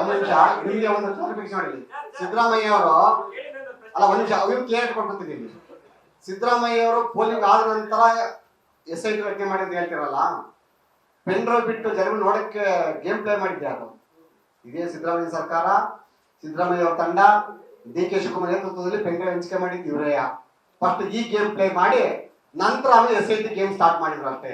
ಒಂದ್ ನಿಮಿಷ ನಿಮ್ಗೆ ಒಂದು ಕ್ಲಾರಿಫಿಕೇಶನ್ ಮಾಡಿದ್ವಿ. ಸಿದ್ದರಾಮಯ್ಯ ಅವರು ಅಲ್ಲ ಒಂದ್ ನಿಮಿಷ ಅವ್ರು ಕ್ಲಿಯರ್ ಕೊಟ್ಬಿಡ್ತಿದ್ದೀವಿ. ಸಿದ್ದರಾಮಯ್ಯ ಅವರು ಪೋಲಿಂಗ್ ಆದ ನಂತರ SIT ರಚನೆ ಮಾಡಿ ಅಂತ ಹೇಳ್ತಿರಲ್ಲ, ಪೆನ್ ಡ್ರೈವ್ ಬಿಟ್ಟು ಜನರು ನೋಡಕ್ಕೆ ಗೇಮ್ ಪ್ಲೇ ಮಾಡಿದ್ಯಾರು? ಇದೇ ಸಿದ್ದರಾಮಯ್ಯ ಸರ್ಕಾರ, ಸಿದ್ದರಾಮಯ್ಯ ಅವರ ತಂಡ, DK ಶಿವಕುಮಾರ್ ನೇತೃತ್ವದಲ್ಲಿ ಪೆನ್ ಡ್ರೈವ್ ಹಂಚಿಕೆ ಮಾಡಿದ್ದು ಇವರೇ. ಫಸ್ಟ್ ಈ ಗೇಮ್ ಪ್ಲೇ ಮಾಡಿ ನಂತರ ಆಮೇಲೆ SIT ಗೇಮ್ ಸ್ಟಾರ್ಟ್ ಮಾಡಿದ್ರು ಅಷ್ಟೇ.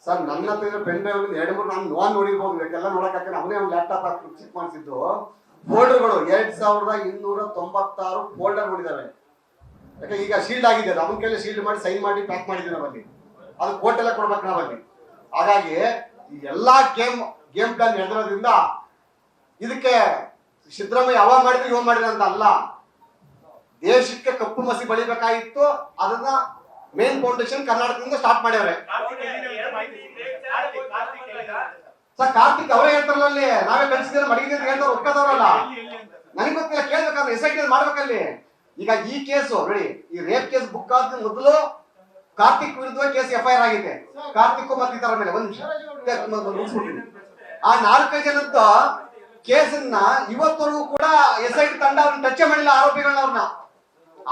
ಸರ್ ನನ್ನ ಹತ್ರ ಪೆನ್ ಡ್ರೈವ್ 2-3 ನಾನು ನೋಡಿರ್ಬೋದು, ಎಲ್ಲ ನೋಡಕ್ಕೆ ಅವನೇ ಒಂದು ಲ್ಯಾಪ್ಟಾಪ್ ಹಾಕಿ ಚೆಕ್ ಮಾಡಿಸಿದ್ದು. ಫೋಲ್ಡರ್ಗಳು 2296 ಫೋಲ್ಡರ್ ನೋಡಿದಾವೆ. ಯಾಕೆ ಈಗ ಶೀಲ್ಡ್ ಆಗಿದೆ, ಅವನ ಕೈಲಿ ಶೀಲ್ಡ್ ಮಾಡಿ ಸೈನ್ ಮಾಡಿ ಪ್ಯಾಕ್ ಮಾಡಿದ್ವಿ ನಾವಲ್ಲಿ. ಅದು ಕೋರ್ಟ್ ಎಲ್ಲ ಕೊಡ್ಬೇಕು ನಾವಲ್ಲಿ. ಹಾಗಾಗಿ ಈ ಎಲ್ಲಾ ಗೇಮ್ ಪ್ಲಾನ್ ನಡೆದಿರೋದ್ರಿಂದ ಇದಕ್ಕೆ ಸಿದ್ದರಾಮಯ್ಯ ಅವ ಮಾಡಿದ್ರೆ ಇವ ಮಾಡಿದ್ರೆ ಅಂತ ಅಲ್ಲ. ದೇಶಕ್ಕೆ ಕಪ್ಪು ಮಸಿ ಬಳಿಬೇಕಾಗಿತ್ತು, ಅದನ್ನ ಮೇನ್ ಫೌಂಡೇಶನ್ ಕರ್ನಾಟಕದಿಂದ ಸ್ಟಾರ್ಟ್ ಮಾಡ್ಯಾವ್ರೆ. ಸರ್ ಕಾರ್ತಿಕ್ ಅವರೇ ಹೇಳ್ತಾರಲ್ಲ, ಅಲ್ಲಿ ನಾವೇ ಕಳಿಸಿದ್ರೆ ಮಡಗಿದೆ ಅಂತ ಹೇಳ್ತಾರೆ, ಒಪ್ಪದವರಲ್ಲ. ನನಗೆ ಗೊತ್ತಿಲ್ಲ, ಕೇಳ್ಬೇಕಾದ್ರೆ SIT ಮಾಡ್ಬೇಕಲ್ಲಿ. ಈಗ ಈ ಕೇಸು ನೋಡಿ, ಈ ರೇಪ್ ಕೇಸ್ ಬುಕ್ ಆದ ಮೊದಲು ಕಾರ್ತಿಕ್ ವಿರುದ್ಧ ಕೇಸ್ FIR ಆಗಿದೆ. ಕಾರ್ತಿಕ್ ಮತ್ತೆ ಇತರ ಮೇಲೆ ಒಂದ್ ನಿಮಿಷ ಆ 4 ಜನದ ಕೇಸನ್ನ ಇವತ್ತವರೆಗೂ ಕೂಡ SIT ತಂಡ ಅವ್ರನ್ನ ಟಚ್ ಮಾಡಿಲ್ಲ. ಆರೋಪಿಗಳನ್ನ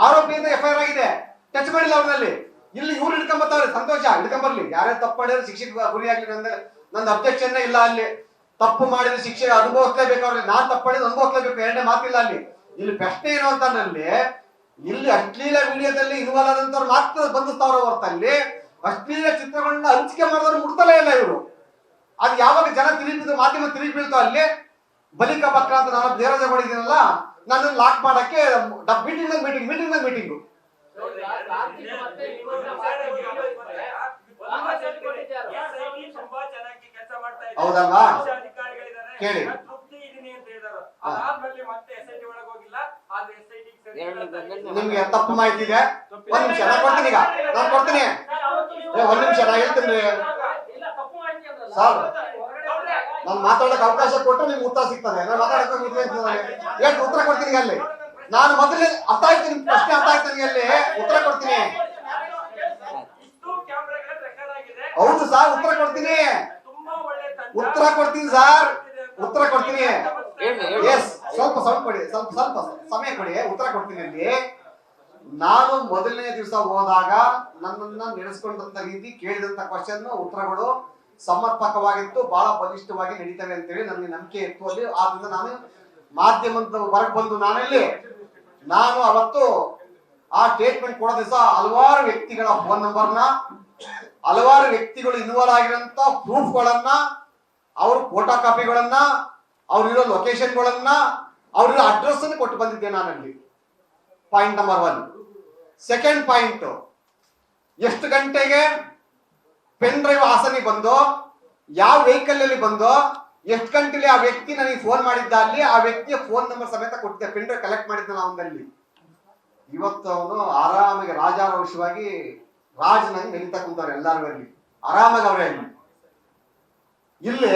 ಆರೋಪಿಯಿಂದ FIR ಆಗಿದೆ, ಟಚ್ ಮಾಡಿಲ್ಲ ಅವ್ರಲ್ಲಿ. ಇಲ್ಲಿ ಇವ್ರು ಹಿಡ್ಕೊಂಬತ್ತವ್ರೆ, ಸಂತೋಷ, ಹಿಡ್ಕೊಂಬರ್ಲಿ. ಯಾರೇ ತಪ್ಪು ಮಾಡಿದ್ರೆ ಶಿಕ್ಷೆಗೆ ಗುರಿಯಾಗ್ಲಿ, ನಂದು ಅಬ್ಜೆಕ್ಷನ್ ಇಲ್ಲ. ಅಲ್ಲಿ ತಪ್ಪು ಮಾಡಿದ್ರೆ ಶಿಕ್ಷೆ ಅನುಭವಿಸ್ಲೇಬೇಕು. ಅವ್ರಿಗೆ ನಾನ್ ತಪ್ಪು ಮಾಡಿದ್ರೆ ಅನುಭವಿಸ್ಲೇಬೇಕು, ಎರಡನೇ ಮಾತಿಲ್ಲ ಅಲ್ಲಿ. ಇಲ್ಲಿ ಪ್ರಶ್ನೆ ಏನು ಅಂತಂದ್ರೆ, ಇಲ್ಲಿ ಅಶ್ಲೀಲ ವಿಡಿಯೋದಲ್ಲಿ ಇನ್ವಾಲ್ವ್ ಆದಂತವ್ರು ಮಾತ್ರ ಬಂಧಿಸ್ತಾವ್ರ ಹೊರತಲ್ಲಿ ಅಶ್ಲೀಲ ಚಿತ್ರಗಳನ್ನ ಹಂಚಿಕೆ ಮಾಡಿದವ್ರು ಮುಟ್ತಲೇ ಇಲ್ಲ ಇವರು. ಅದು ಯಾವಾಗ ಜನ ತಿರುಗಿ ಮಾಧ್ಯಮ ತಿರುಗಿ ಬೀಳ್ತಾವ ಅಲ್ಲಿ ಬಲಿಕ ಬಕ್ರ ಅಂತ ನಾನು ದೇವರಾಜ ಮಾಡಿದ್ದೀನಲ್ಲ, ನನ್ನನ್ನು ಲಾಕ್ ಮಾಡಕ್ಕೆ ಮೀಟಿಂಗ್ ಹೌದಲ್ವಾ? ಕೇಳಿ, ನಿಮ್ಗೆ ತಪ್ಪು ಮಾಹಿತಿ ಇದೆ. ಒಂದ್ ನಿಮಿಷ ನಾನು ಕೊಡ್ತೀನಿ, ಈಗ ನಾನು ಕೊಡ್ತೀನಿ. ಒಂದ್ ನಿಮಿಷ ನಾ ಹೇಳ್ತೀನಿ ಸರ್, ನಾನು ಮಾತಾಡಕ್ ಅವಕಾಶ ಕೊಟ್ಟರೆ ನಿಮ್ಗೆ ಉತ್ತರ ಸಿಗ್ತದೆ. ನಾನು ಮಾತಾಡಕ್ಕೆ ಎಷ್ಟು ಉತ್ತರ ಕೊಡ್ತೀನಿ ಅಲ್ಲಿ. ನಾನು ಮೊದಲೇ ಅರ್ಥ ಆಯ್ತು, ನಿಮ್ ಪ್ರಶ್ನೆ ಅರ್ಥ ಆಯ್ತು ನನಗೆ, ಅಲ್ಲಿ ಉತ್ತರ ಕೊಡ್ತೀನಿ. ಹೌದು ಸರ್, ಉತ್ತರ ಕೊಡ್ತೀನಿ ಸರ್, ಉತ್ತರ ಕೊಡ್ತೀನಿ. ಎಸ್, ಸ್ವಲ್ಪ ಕೊಡಿ, ಸ್ವಲ್ಪ ಸಮಯ ಕೊಡಿ, ಉತ್ತರ ಕೊಡ್ತೀನಿ. ಅಲ್ಲಿ ನಾನು ಮೊದಲನೇ ದಿವಸ ಹೋದಾಗ ನನ್ನನ್ನ ನಡೆಸ್ಕೊಂಡಂತ ರೀತಿ, ಕೇಳಿದಂತ ಕ್ವಶನ್ ಉತ್ತರಗಳು ಸಮರ್ಪಕವಾಗಿತ್ತು, ಬಹಳ ಬಲಿಷ್ಠವಾಗಿ ನಡೀತವೆ ಅಂತೇಳಿ ನನಗೆ ನಂಬಿಕೆ ಇತ್ತು ಅಲ್ಲಿ. ಆದ್ರಿಂದ ನಾನು ಮಾಧ್ಯಮದ ಹೊರಗೆ ಬಂದು ನಾನು ಅವತ್ತು ಆ ಸ್ಟೇಟ್ಮೆಂಟ್ ಕೊಡೋ ದಿವಸ ಹಲವಾರು ವ್ಯಕ್ತಿಗಳ ಫೋನ್ ನಂಬರ್ನ, ಹಲವಾರು ವ್ಯಕ್ತಿಗಳು ಇನ್ವಾಲ್ವ್ ಆಗಿರೋಂತ ಪ್ರೂಫ್ಗಳನ್ನ, ಅವ್ರ ಫೋಟೋ ಕಾಪಿಗಳನ್ನ, ಅವ್ರಿರೋ ಲೊಕೇಶನ್ಗಳನ್ನ, ಅವ್ರಿರೋ ಅಡ್ರೆಸ್ ಅನ್ನು ಕೊಟ್ಟು ಬಂದಿದ್ದೆ ನಾನಲ್ಲಿ. Point number 1. ಸೆಕೆಂಡ್ ಪಾಯಿಂಟ್, ಎಷ್ಟು ಗಂಟೆಗೆ ಪೆನ್ ಡ್ರೈವ್ ಹಾಸನಿ ಬಂದು, ಯಾವ ವೆಹಿಕಲ್ ಅಲ್ಲಿ ಬಂದು, ಎಷ್ಟು ಗಂಟೆಲಿ ಆ ವ್ಯಕ್ತಿ ನನಗೆ ಫೋನ್ ಮಾಡಿದ್ದ, ಅಲ್ಲಿ ಆ ವ್ಯಕ್ತಿಯ ಫೋನ್ ನಂಬರ್ ಸಮೇತ ಕೊಟ್ಟಿದ್ದೆ. ಪೆನ್ ಡ್ರೈವ್ ಕಲೆಕ್ಟ್ ಮಾಡಿದ್ದ ನಾವಲ್ಲಿ. ಇವತ್ತು ಅವನು ಆರಾಮಾಗಿ ರಾಜಾರೋಷವಾಗಿ ರಾಜನಾಗಿ ನೆನೀತಾ ಕುಂತವ್ರೆ ಎಲ್ಲಾರು ಅಲ್ಲಿ, ಆರಾಮಾಗಿ ಅವ್ರೆ ಅಲ್ಲಿ. ಇಲ್ಲಿ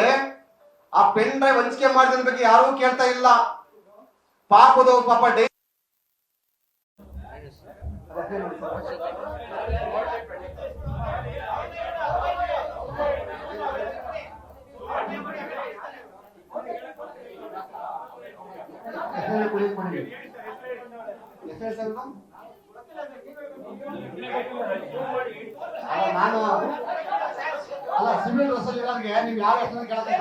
ಆ ಪೆನ್ ಡ್ರೈವ್ ಹಂಚಿಕೆ ಮಾಡಿದ ಬಗ್ಗೆ ಯಾರೂ ಕೇಳ್ತಾ ಇಲ್ಲ. ಪಾಪದವ್ರು ಪಾಪ ನಾನು ಅಲ್ಲ, ಸಿವಿಲ್ ಡ್ರೆಸ್ ಅಲ್ಲಿ ಇರೋರಿಗೆ ನೀವು ಯಾವ ಹೆಸರು ಕೇಳಕ್ಕೆ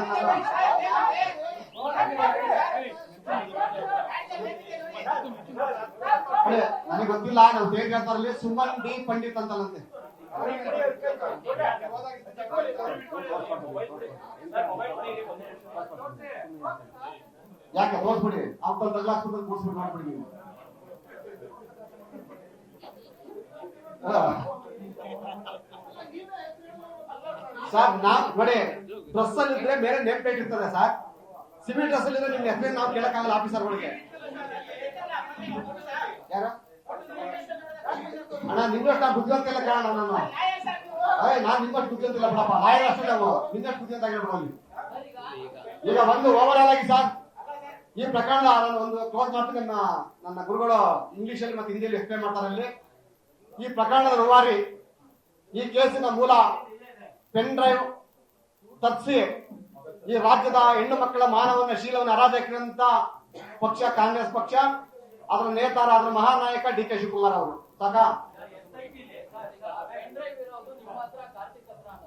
ನನಗೆ ಗೊತ್ತಿಲ್ಲ. ನಾವು ಹೇಗೆ ಹೇಳ್ತಾರಲ್ಲಿ ಸುಮನ್ ಡಿ ಪಂಡಿತ್ ಅಂತಂತೆ. ಯಾಕೆ ತೋರ್ಸ್ಬಿಡಿ, ಅವ್ರ ತಗ್ಲಾಕ್ಬಿಟ್ಟು ಕೂರ್ಸ್ಬಿಟ್ಟು ಮಾಡ್ಬಿಡಿ ನೀವು. ಸರ್ ನೋಡಿ, ಡ್ರೆಸ್ ಅಲ್ಲಿ ಇದ್ರೆ ಬೇರೆ ನೇಮ್ ಪ್ಲೇಟ್ ಇರ್ತದೆ ಸರ್. ಸಿವಿಲ್ ಡ್ರೆಸ್ ಅಲ್ಲಿ ಇದ್ರೆ ನಿಮ್ ಹೆಸರು ನಾವು ಕೇಳಕ್ಕಾಗಲ್ಲ ಆಫೀಸರ್ಗಳಿಗೆ. ಯಾರ ಅಣ್ಣ ನಿಮ್ಮಷ್ಟು ಬುದ್ಧಿವಂತ ಇಲ್ಲ ಕೇಳೋಣ. ನಾನು ನಿಮ್ಮಷ್ಟು ಬುದ್ಧಿವಂತ ಇಲ್ಲ ಬಿಡಪ್ಪ, ಲಾಯರ್ ಅಷ್ಟೇ ನಾವು, ನಿನ್ನಷ್ಟು ಬುದ್ಧಿವಂತ ಆಗಿರ್ಬೋದು. ಈಗ ಒಂದು ಓವರ್ ಆಲ್ ಆಗಿ ಸರ್, ಈ ಪ್ರಕರಣ ನಾನು ಒಂದು ಕ್ಲೋಸ್ ಮಾಡ್ತೀನಿ. ನನ್ನ ಗುರುಗಳು ಇಂಗ್ಲಿಷ್ ಅಲ್ಲಿ ಮತ್ತೆ ಹಿಂದಿಯಲ್ಲಿ ಎಕ್ಸ್ಪ್ಲೇನ್ ಮಾಡ್ತಾರೆ. ಅಲ್ಲಿ ಈ ಪ್ರಕರಣದ ರೂವಾರಿ, ಈ ಕೇಸಿನ ಮೂಲ ಪೆನ್ ಡ್ರೈವ್ ತಪ್ಪಿಸಿ ಈ ರಾಜ್ಯದ ಹೆಣ್ಣು ಮಕ್ಕಳ ಮಾನವನ ಶೀಲವನ್ನು ಹರಾಜಾಕಿದಂತ ಪಕ್ಷ ಕಾಂಗ್ರೆಸ್ ಪಕ್ಷ. ಅದರ ನೇತಾರ, ಅದರ ಮಹಾನಾಯಕ ಡಿ ಕೆ ಶಿವಕುಮಾರ್ ಅವರು. ಸಾಕ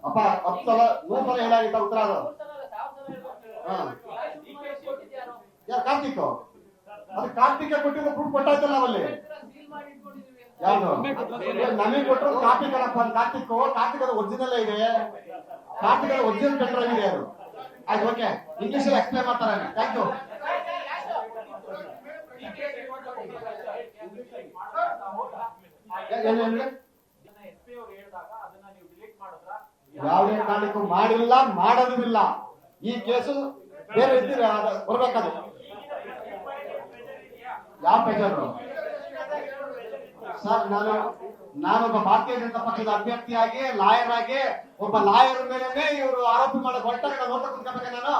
ಅಪ್ಪ 10 ಸಲ 100 ಸಲ ಹೇಳಾಗಿತ್ತ ಉತ್ತರ ಅದು. ಯಾರು ಕಾರ್ತಿಕ್? ಅದು ಕಾರ್ತಿಕ್ ಕೊಟ್ಟಿದ್ದು ಪ್ರೂಫ್ ಕೊಟ್ಟಾಯ್ತಲ್ಲ ನಾವಲ್ಲಿ. ಯಾವ್ದು ನಮಗೆ ಕೊಟ್ಟರು ಕಾರ್ತಿಕ್ ಅಲ್ಲಪ್ಪ. ಕಾರ್ತಿಕ್ ಅದು ಒರಿಜಿನಲ್ ಇದೆ. ಕಾರ್ತಿಕ್ ಅದು ಒರಿಜಿನಲ್ ಪೆಂಡ್ರೈವ್ ಇದೆ ಅದು. ಆಯ್ತು, ಓಕೆ. ಇಂಗ್ಲಿಷ್ ಅಲ್ಲಿ ಎಕ್ಸ್ಪ್ಲೇನ್ ಮಾಡ್ತಾರೆ. Thank you. ಯಾವುದೇ ಕಾರಣಕ್ಕೂ ಮಾಡಿಲ್ಲ, ಮಾಡೋದು ಇಲ್ಲ. ಈ ಕೇಸು ಬೇರೆ ರೀತಿ ಬರ್ಬೇಕದು. ಯಾವ ಪೇಜರು ಸರ್? ನಾನೊಬ್ಬ ಭಾರತೀಯ ಜನತಾ ಪಕ್ಷದ ಅಭ್ಯರ್ಥಿಯಾಗಿ, ಲಾಯರ್ ಆಗಿ, ಒಬ್ಬ ಲಾಯರ್ ಮೇಲೆ ಇವರು ಆರೋಪಿ ಮಾಡೋ ಹೊರಟಾಗ ನಾನು ನೋಡ್ತಾ ಕುತ್ಕೋಬೇಕ? ನಾನು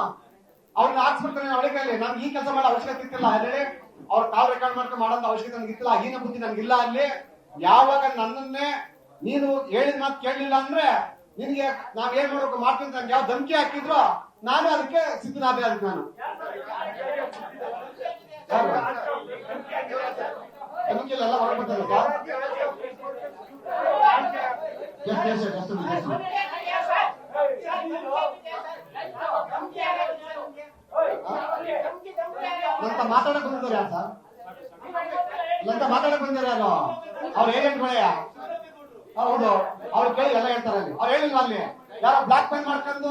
ಅವ್ರನ್ನ ಹಾಕ್ಸ್ಬಿಡ್ತೇನೆ ಒಳಗಲ್ಲಿ. ನಮ್ಗೆ ಈ ಕೆಲಸ ಮಾಡೋ ಅವಶ್ಯಕತೆ ಇತ್ತಿಲ್ಲ. ಹೇಳಿ, ಅವ್ರ ಕಾಲ್ ರೆಕಾರ್ಡ್ ಮಾಡ್ಕೊಂಡು ಮಾಡೋ ಅವಶ್ಯಕತೆ ನನ್ಗೆ ಇತ್ತಿಲ್ಲ. ಹೀನ ಬುದ್ಧಿ ನನ್ಗಿಲ್ಲ. ಅಲ್ಲಿ ಯಾವಾಗ ನನ್ನನ್ನೇ ನೀನು ಹೇಳಿದ ಮಾತು ಕೇಳಲಿಲ್ಲ ಅಂದ್ರೆ ನಿನ್ಗೆ ನಾವ್ ಏನ್ ಮಾಡ್ಬೇಕು ಮಾಡ್ತೀನಿ ನನ್ಗೆ ಯಾವ ಧಮಕಿ ಹಾಕಿದ್ರು ನಾನು ಅದಕ್ಕೆ ಸಿದ್ಧನಾದೆ. ಅದಕ್ಕೆ ನಾನು ಧಮಕಿ ಎಲ್ಲ ಹೊರಡ್ಬರ್ತದೆ ಸರ್. ಅಂತ ಮಾತಾಡಕ್ ಬಂದಿದ್ದಾರೆ ಯಾರು ಸರ್? ಅಂತ ಮಾತಾಡಕ್ ಬಂದಿದ್ದಾರೆ ಯಾರು? ಅವ್ರ ಏಜೆಂಟ್ಗಳೇ. ಹೌದು, ಅವ್ರು ಕೇಳಿ ಎಲ್ಲ ಹೇಳ್ತಾರೆ. ಅಲ್ಲಿ ಅವ್ರು ಹೇಳಿಲ್ಲ. ಅಲ್ಲಿ ಯಾರೋ ಬ್ಲಾಕ್ ಮೇಲ್ ಮಾಡ್ಕೊಂಡು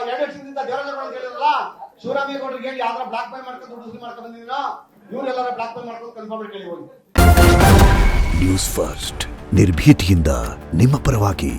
2 ವರ್ಷದಿಂದ ದೇವರಾಜ ಹೇಳಿರಲ್ಲ, ಶಿವರಾಮೇಗೌಡರಿಗೆ ಹೇಳಿ ಯಾವ್ದಾರ ಬ್ಲಾಕ್ ಮೇಲ್ ಮಾಡ್ಕೊಂಡು ದುಡ್ಡು ಮಾಡ್ಕೊಂಡು ಬಂದಿದ್ದೀರಾ? ಇವರೆಲ್ಲರ ಬ್ಲಾಕ್ ಮೇಲ್ ಮಾಡ್ಕೊಂಡು ಕನ್ಫರ್ಮ್ ಕೇಳಿ ಹೋಗಿ. ನ್ಯೂಸ್ ಫಸ್ಟ್, ನಿರ್ಭೀತಿಯಿಂದ ನಿಮ್ಮ ಪರವಾಗಿ.